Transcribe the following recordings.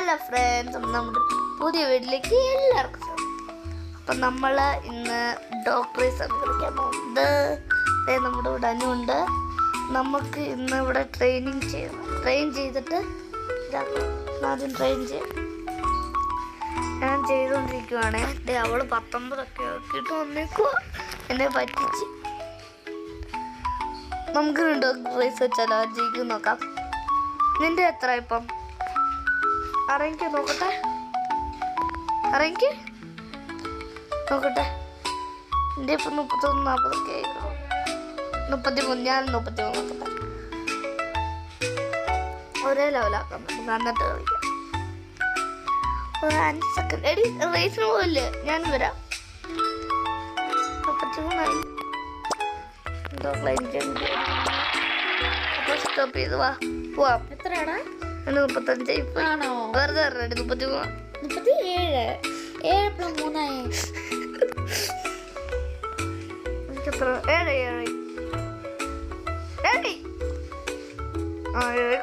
Hello friends, നമ്മുടെ പുതിയ വീട്ടിലേക്ക് എല്ലാവർക്കും സ്വാഗതം. അപ്പം നമ്മൾ ഇന്ന് ഡോക്ടറെ സംസാരിക്കാൻ പോകുന്നത് നമ്മുടെ ഇവിടെ അനുണ്ട്. നമുക്ക് ഇന്ന് ഇവിടെ ട്രെയിൻ ചെയ്തിട്ട് ആദ്യം ട്രെയിൻ ചെയ്യാം. ഞാൻ ചെയ്തുകൊണ്ടിരിക്കുവാണേ. അവൾ 19 ഒക്കെ ആക്കിയിട്ട് വന്നേക്കുവാ, എന്നെ പറ്റിച്ച്. നമുക്ക് ഡോക്ടറേസ് വെച്ചാലോ, ജയിക്കും നോക്കാം. നിന്റെ എത്ര ഇപ്പം? ഇറങ്ങിക്ക് നോക്കട്ടെ, ഇറങ്ങിക്ക് നോക്കട്ടെ. എൻ്റെ ഇപ്പം 31, 40 ഒക്കെ ആയിരിക്കും. 33, ഞാൻ 33 നോക്കട്ടെ. ഒരേ ലെവലാക്കാം നമുക്ക്, എന്നിട്ട് കളിക്കാം. 5 സെക്കൻഡ്. എടി റേസിന് പോയില്ലേ, ഞാൻ വരാം. 33 എന്തോ ക്ലൈം ചെയ്ത് സ്റ്റോപ്പ് ചെയ്ത് പോവാം. എത്രയാടാ? 35 ആണോ? വെറുതെ 33. 37. 7+3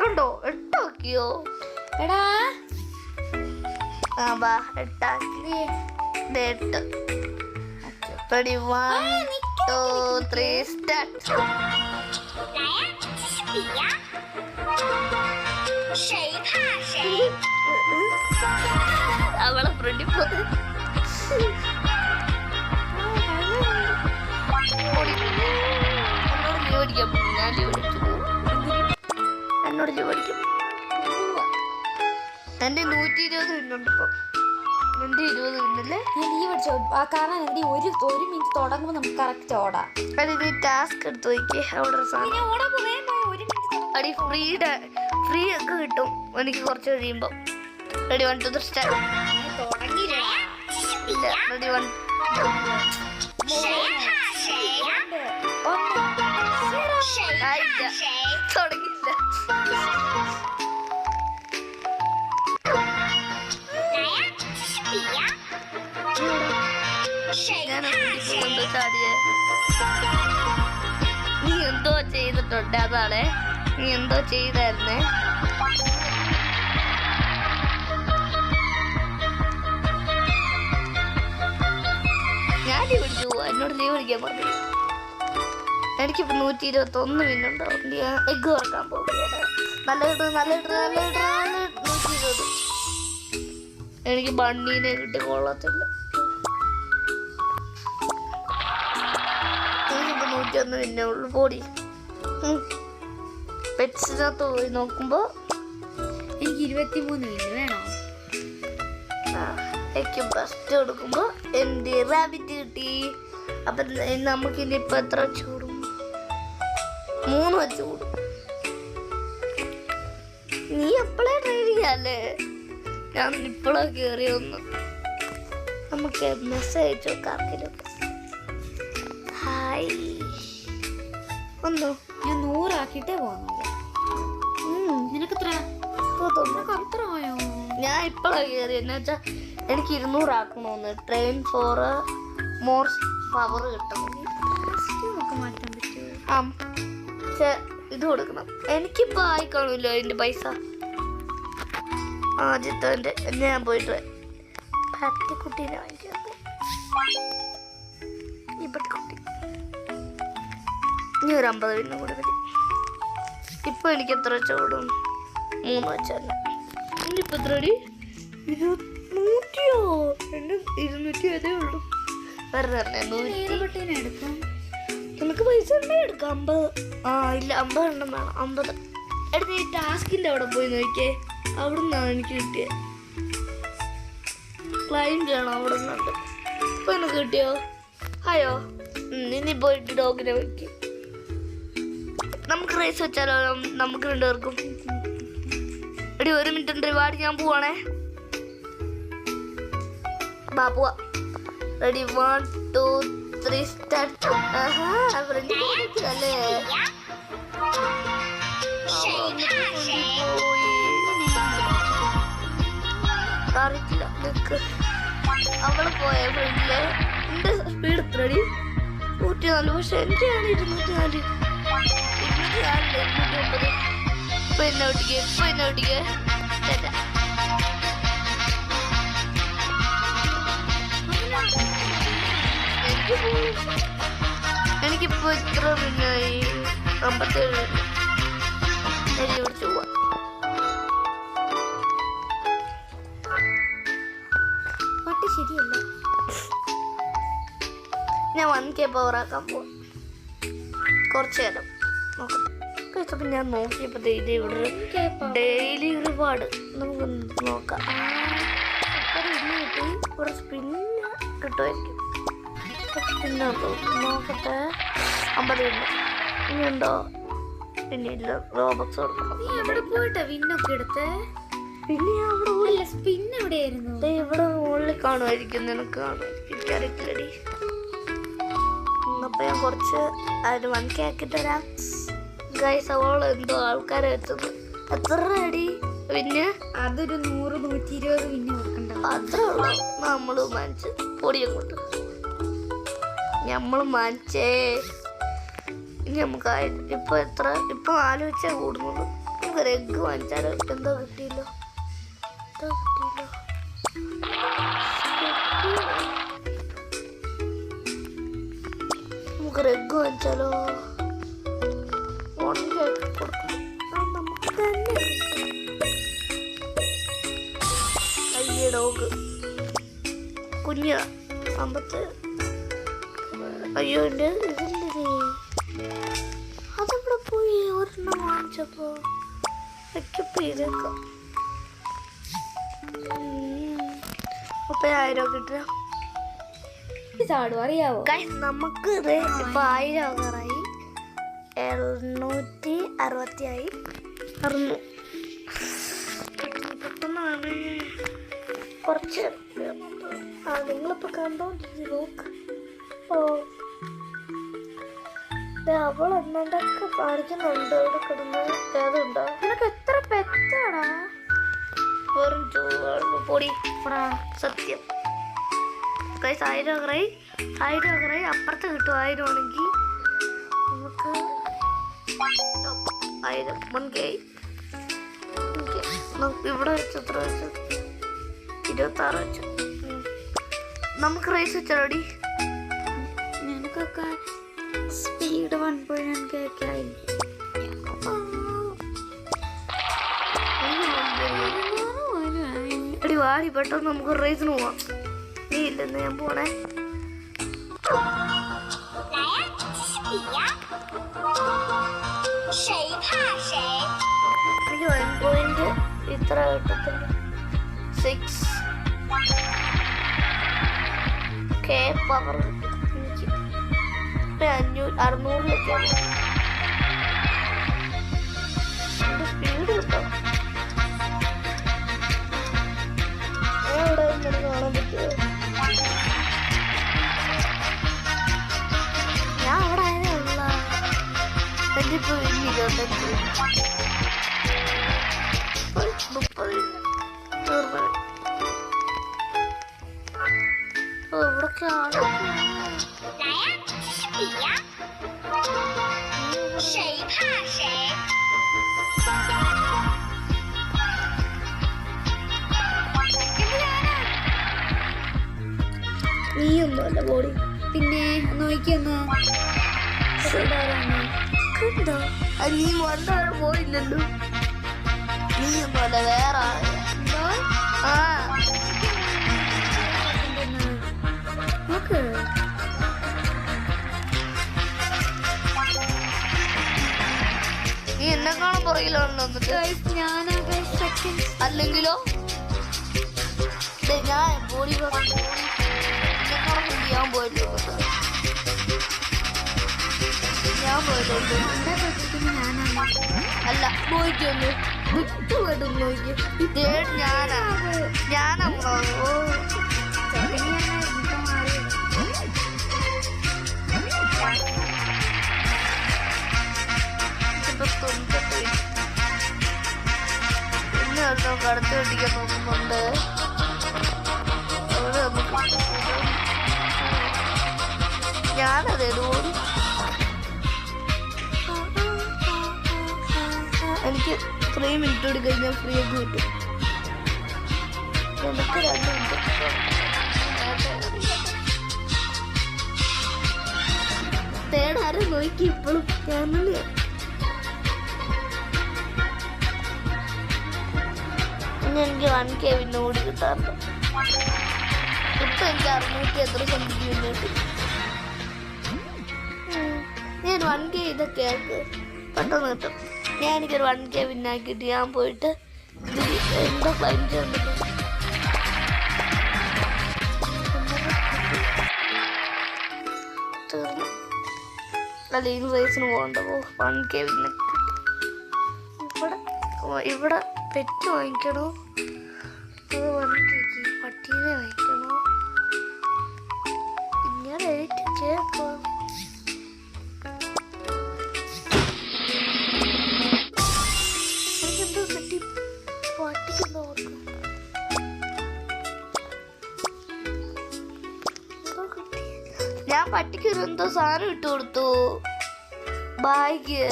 കണ്ടോ, 8 ആക്കിയോ? എടാ ബാ 8 ആക്കി. 8. Ready, 1, 2, 3, start. അവളെ ഫ്രണ്ടിൽ പോയി എന്നോട് ചോദിക്കും. എന്റെ 120 മിനിറ്റ് ഇപ്പം. എന്റെ 20 മിനിറ്റല്ലേ ലീവ് അടിച്ചോ? കാരണം എന്തി ഒരു മിനിറ്റ് തുടങ്ങുമ്പോൾ നമുക്ക് കറക്റ്റ് ഓടാം. അടി നീ ടാസ്ക് എടുത്ത് നോക്കിയേ. അവിടെ അടി ഫ്രീ ഒക്കെ കിട്ടും എനിക്ക് കുറച്ച് കഴിയുമ്പോൾ. Ready 1, 2, 3 start. തുടങ്ങിയില്ല. റെഡി 1, 2. തുടങ്ങിയില്ല. നീ എന്തോ ചെയ്തിട്ടുണ്ട്, അതാണേ. നീ എന്തോ ചെയ്തായിരുന്നേ. ഞാൻ ലീവ് അടിച്ചു പോവാ, എന്നോട് ലീവ് അടിക്കാൻ പറഞ്ഞു. എനിക്കിപ്പോ 121 മിനിറ്റ് ഉണ്ടാവും. എഗ്ഗ് വറക്കാൻ പോവുകയാണ്. നല്ല 120. എനിക്ക് ബണ്ണീനെ കിട്ടി കൊള്ളത്തില്ല. എനിക്കിപ്പോ 101 മിനിറ്റേ ഉള്ളു. പോടി. പെറ്റ്സിനകത്ത് പോയി നോക്കുമ്പോ എനിക്ക് 23 മിനിറ്റ് വേണോ? എനിക്ക് ഫസ്റ്റ് കൊടുക്കുമ്പോ എന്റെ റാബിറ്റ് കിട്ടി. അപ്പൊ നമുക്കിനി ഇപ്പൊ എത്ര വെച്ച് കൂടും? 3 വെച്ച് കൂടും. നീ എപ്പോഴേ ട്രൈ ചെയ്യാല്ലേ? ഞാൻ ഇപ്പോഴാ കയറിയൊന്ന്. നമുക്ക് മെസ്സേജ് അയച്ചു നോക്കാം. ഹായ് ഒന്നോ. ഞാൻ 100 ആക്കിയിട്ടേ പോകുന്നത്. നിനക്ക് എത്ര? അത്ര ആയോ? ഞാൻ ഇപ്പോഴാ കയറി. എന്നാ വെച്ചാ എനിക്ക് 200 ആക്കണമെന്ന്. ട്രെയിൻ ഫോർ മോർ പവർ കിട്ടണം. മാറ്റാൻ പറ്റുമോ? ഇത് കൊടുക്കണം. എനിക്കിപ്പോ ആയി കാണൂല്ലോ അതിന്റെ പൈസ. ആദ്യത്തെ ഞാൻ പോയിട്ട് പട്ടിക്കുട്ടീനെ വാങ്ങിക്കാൻ. ഈ പട്ടിക്കുട്ടി ഇനി ഒരു 50 മിനിറ്റ് കൂടെ മതി. ഇപ്പൊ എനിക്ക് എത്ര വെച്ച കൂടും? 3 വെച്ചല്ല. ഇനിയിപ്പോ എത്ര അടി? 100യോ? എന്റെ 200 അതേ ഉള്ളൂ. വെറുതെ എടുക്കാം. നമുക്ക് പൈസ എടുക്കാം. 50. ഇല്ല, 50 എണ്ണം വേണം. 50 എടുത്ത് ഈ ടാസ്കിന്റെ അവിടെ പോയി നോക്കിയേ. അവിടെ നിന്നാണ് എനിക്ക് കിട്ടിയത്. ക്ലൈം ചെയ്യണം അവിടെ നിന്നുണ്ട്. ഇപ്പൊ എനിക്ക് കിട്ടിയോ? അയ്യോ, ഇനി പോയിട്ട് ഡോഗിനെ വെക്ക്. നമുക്ക് റേസ് വെച്ചാലോ? നമുക്ക് 2 പേർക്കും. എടി 1 മിനിറ്റ് റിവാർഡ്. ഞാൻ പോവാണേ. ബാ പോവാ. Ready 1, 2, 3 start. അല്ലേ അറിയില്ല. അവള് പോയ ഫ്രണ്ടില്. എന്റെ സ്പീഡ് എത്ര അടി? 104. പക്ഷെ എന്റെ ആണ് 204. 209. ഇപ്പൊ എന്നെ ഒട്ടിക്കേ. ഇപ്പൊ ഇത്ര മിന്നായി 57 പിടിച്ചു പോവാ. പട്ടി ശരിയല്ല. ഞാൻ 1K പവർ ആക്കാൻ പോവാ കുറച്ചു നേരം നോക്കട്ടെ. കഴിച്ചപ്പോൾ ഞാൻ നോക്കിയപ്പോൾ ഇത് ഇവിടെ ഡെയിലി റിവാർഡ് നമുക്ക് നോക്കാം. ഇവിടെ സ്പിന്ന് കിട്ടുമായിരിക്കും. സ്പിന്നുണ്ടോ നോക്കട്ടെ. 50 ഉണ്ട്. ഇനിയുണ്ടോ? പിന്നെ ഇല്ല. റോബക്സ് കൊടുക്കണം. നീ എവിടെ പോയിട്ടാ വിന്നൊക്കെ എടുത്ത്? പിന്നെ ഞാൻ അവിടെ സ്പിൻ എവിടെയായിരുന്നു? ഇവിടെ മുകളിൽ കാണുമായിരിക്കും. നിനക്ക് കാണുമായിരിക്കും. എനിക്കറിയില്ലടി. അപ്പൊ ഞാൻ കുറച്ച് 1K ആക്കി തരാം. ഗൈസ് അവൾ എന്തോ ആൾക്കാരെ എത്തുന്നു. എത്ര അടി? പിന്നെ അതൊരു 100-120 വിന്ന് കൊടുക്കണ്ട. അത്രേ ഉള്ളു. നമ്മള് മാനിച്ച് പൊടിയങ്ങോട്ട് ഞമ്മള് മാനിച്ചേ. ഇനി നമുക്ക് ഇപ്പൊ എത്ര? ഇപ്പൊ 4 വെച്ചാ കൂടുന്നുള്ളൂ. നമുക്കൊരു എഗ്ഗ് വാങ്ങിച്ചാലോ? എന്തോ കിട്ടിയില്ലോ. നമുക്കൊരു എഗ്ഗ് വാങ്ങിച്ചാലോ? നമുക്ക് തന്നെ അയ്യ ഡോഗ് കുഞ്ഞ സമ്പത്ത്. അയ്യോ എൻ്റെ ഇതില്ലേ, അതെവിടെ പോയി? ഒരെണ്ണം വാങ്ങിച്ചപ്പോ വെക്കപ്പ് ചെയ്തേക്കാം. 30,000 കിട്ടുക. ചാടും അറിയാവോ? നമുക്ക് ഇത് ഇപ്പൊ 1000 ആകാറായി. 760 ആയി. 600 പെട്ടെന്നാണ്. കുറച്ച് നിങ്ങളിപ്പോ കണ്ടോ നോക്ക്. ഓ അവൾ എന്നൊക്കെ കാണിക്കുന്നുണ്ട് ഇവിടെ കിടന്ന്. ഏതുണ്ടോ? നിനക്ക് എത്ര പെറ്റാടാ? വെറും പൊടി സത്യം. 1000 ആകറായി. 1000 ആകറായി. അപ്പുറത്ത് കിട്ടും 1000 ആണെങ്കിൽ നമുക്ക് 1000 1K. ഇവിടെ വെച്ച് എത്ര വെച്ചു? 26 വെച്ചു. നമുക്ക് റേസ് വെച്ചാലോടി. നിനക്കൊക്കെ സ്പീഡ് 1.1K ഒക്കെ ആയി. എടി വാടി പെട്ടെന്ന് നമുക്ക് റേസിന് പോവാം. നീ ഇല്ലെന്ന് ഞാൻ പോണേ. എനിക്ക് 1 പോയിന്റ് ഇത്ര കിട്ടത്തില്ല. 6K പവർ എനിക്ക് 600 സ്പീഡ് കിട്ടാം. അവിടെ കാണാൻ പറ്റുമോ? ഞാൻ അവിടെ ആയതേ ഉള്ള. എന്നിപ്പോ 25 30 ഇവിടൊക്കെ ആളൊക്കെ നീയൊന്നുമല്ല ബോഡി. പിന്നെ നോക്കിയൊന്ന് കണ്ടോ? നീ വന്നവരെ പോയില്ലല്ലോ. നീയൊന്നുമല്ല വേറെ ആ നോക്ക്. നീ എന്നെക്കാളും പുറകിലാണല്ലോ വന്നിട്ട്. അല്ലെങ്കിലോ ഞാൻ ബോഡി ഞാൻ പോയല്ലോ. ഞാൻ പോയല്ലോ. അല്ല നോക്കിയൊന്ന് വിട്ടുപോയിട്ടും നോക്കി. ഞാനാ ഓ പിന്നെ കടത്തി വെട്ടിക്കാൻ നോക്കുന്നുണ്ട്. ഞാനതേ ഓടി. എനിക്ക് 3 മിനിറ്റ് കൂടി കഴിഞ്ഞാൽ ഫ്രീ ആയിട്ട് കിട്ടും. എനിക്ക് 2 മിനിറ്റ്. തേർഡ് ആരും നോക്കി ഇപ്പോഴും ഞാൻ തന്നെയാ. പിന്നെ എനിക്ക് 1K പിന്നെ ഓടി കിട്ടാറുണ്ട്. ഇപ്പൊ എനിക്ക് 600 എത്ര സംതിങ് കിട്ടി. ഞാൻ 1K ഇതൊക്കെ ആക്ക് പെട്ടെന്ന് കിട്ടും. ഞാൻ എനിക്കൊരു 1K പിന്നാക്കിയിട്ട് ഞാൻ പോയിട്ട് എന്തോ ക്ലൈം ചെയ്യുന്നുണ്ട്. തീർന്നു. അല്ല ഈ റേസിന് പോകണ്ട. 1K പിന്നെ ഇവിടെ പെറ്റ് വാങ്ങിക്കണോ അത് 1Kക്ക് പട്ടീനെ വാങ്ങിക്കണോ? ഇങ്ങനെ റേറ്റ് കേൾക്കാം. എനിക്കെന്തോ കിട്ടി പട്ടിക്കെന്തോ ഓർക്കും. ഞാൻ പട്ടിക്ക് ഒരു എന്തോ സാധനം ഇട്ട് കൊടുത്തു. ബാഗ്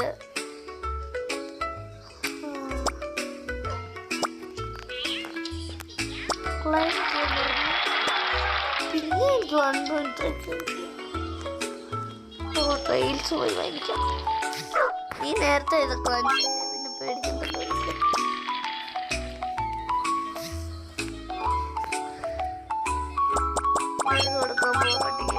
പിന്നെ എനിക്ക് 1.3 ട്രെയിൽസ് പോയി വാങ്ങിക്കാം. നീ നേരത്തെ ഇതൊക്കെ വാങ്ങിച്ചു പിന്നെ പേടിക്കണ്ട. കൊടുക്കാൻ പോകാൻ പറ്റില്ല.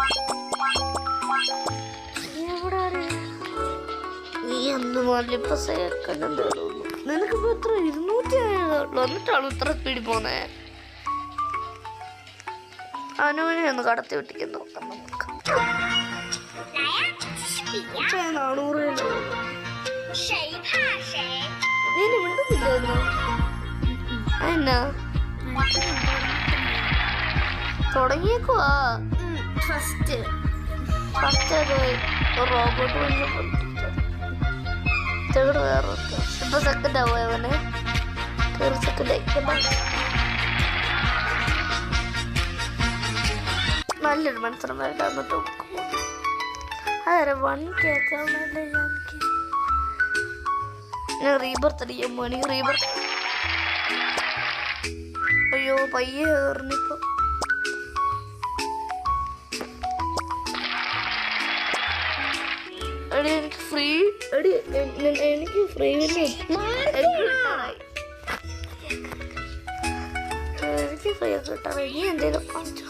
നീ എന്ത് മല്ലിപ്പ സേക്കണ്ടെന്ന് തോന്നുന്നു. നിനക്കിപ്പോ എത്ര 200 ആയതുള്ളൂ. എന്നിട്ടാണ് ഇത്ര സ്പീഡിൽ പോന്നേ. അനുവിനെ ഒന്ന് കടത്തി വിട്ടിക്കാൻ നോക്കാം നമുക്ക്. 400 നീ മിണ്ടുന്നില്ലായിരുന്നു. എന്നാ തുടങ്ങിയേക്കുവാ. ഫസ്റ്റ് റോബോട്ട് തേർഡ് വേറെ ഇപ്പൊ സെക്കൻഡ് ആവോ അവനെ. സെക്കൻഡ് നല്ലൊരു മത്സരം വരട്ടെ. എന്നിട്ട് നോക്കുമ്പോ അതെ 1K ആക്കാവുന്നല്ലേ. ഞാൻ റീബർത്ത് അടിക്കാൻ പോവാണ്. റീബർത്ത് അയ്യോ പയ്യെ കയറിനിപ്പോ. എടി എനിക്ക് ഫ്രീ എനിക്ക് ഫ്രീ എനിക്ക് ഫ്രീ ഒക്കെ കിട്ടാറായി. നീ എന്തേലും വാങ്ങിച്ചോ.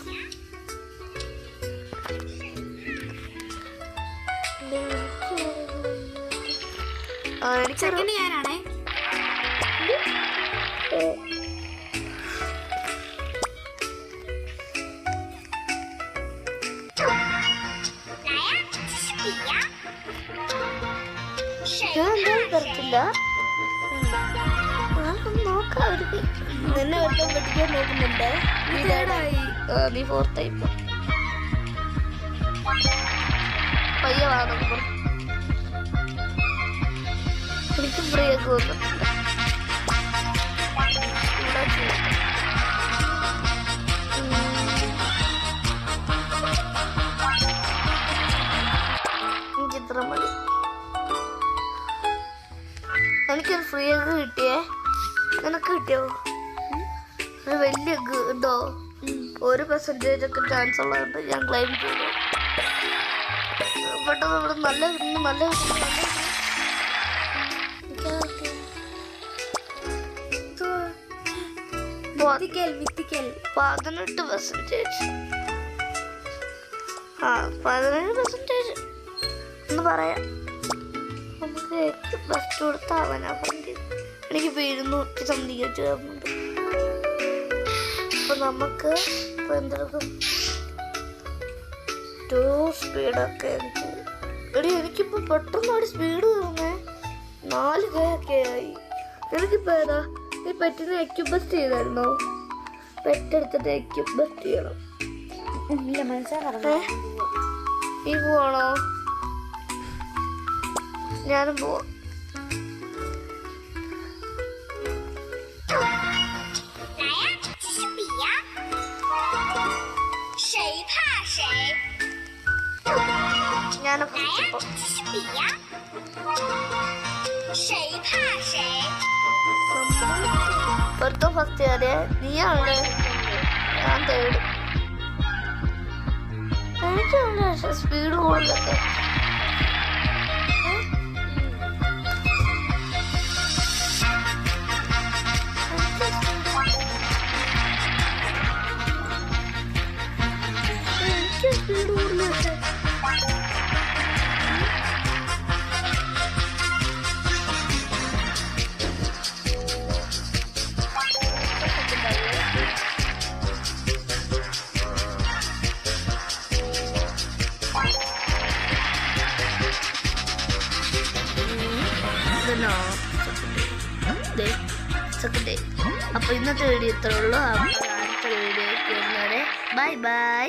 ഞാനാണേ ഞാൻ എന്തായാലും തരത്തില്ല. നോക്കാം. അവർക്ക് നിന്നെ വെട്ടം പഠിക്കാൻ നോക്കുന്നുണ്ട്. നീ 4th ആയി പയ്യ വാങ്ങുമ്പോ എനിക്ക് ഫ്രീ ഒക്കെ വന്നിട്ടുണ്ട്. എനിക്കിത്ര മതി. എനിക്കൊരു ഫ്രീ എഗ് കിട്ടിയേ. നിനക്ക് കിട്ടിയോ? ഒരു വലിയ എഗ് ഉണ്ടോ? 1% ഒക്കെ ചാൻസ് ഉള്ളതുകൊണ്ട് ഞാൻ ക്ലെയിം ചെയ്തു. പെട്ടെന്ന് ഇവിടെ നല്ല 18%. ആ 17% എന്ന് പറയാം. നമുക്ക് ബെസ്റ്റ് കൊടുത്താവാനാ ഫണ്ട്. എനിക്കിപ്പോൾ 200 സംതിങ് വെച്ച് തരുന്നുണ്ട്. അപ്പോൾ നമുക്ക് ഇപ്പോൾ എന്തെടുക്കും 2 സ്പീഡൊക്കെ എനിക്കിപ്പോൾ പെട്ടെന്ന് ഒരു സ്പീഡ് തോന്നേ. 4K ഒക്കെ ആയി. എനിക്കിപ്പോൾ ഏതാ ഈ പെറ്റിനെ എക്യുബസ്റ്റ് ചെയ്തായിരുന്നോ? പെറ്റെടുത്തിട്ട് എക്യുബസ്റ്റ് ചെയ്യണം. ഈ പോവാണോ? ഞാനും പോവാം. ഞാൻ വെറുതെ ഫസ്റ്റ് കയറിയ നീയാണ്. ഞാൻ തേടും. എനിക്ക് സ്പീഡ് കൂടുതലൊക്കെ അപ്പോൾ ഇന്നത്തെ വീഡിയോ ഇത്രേ ഉള്ളൂ. അപ്പോൾ അടുത്ത വീഡിയോയ്ക്ക് വരുന്നവരെ ബൈ ബൈ.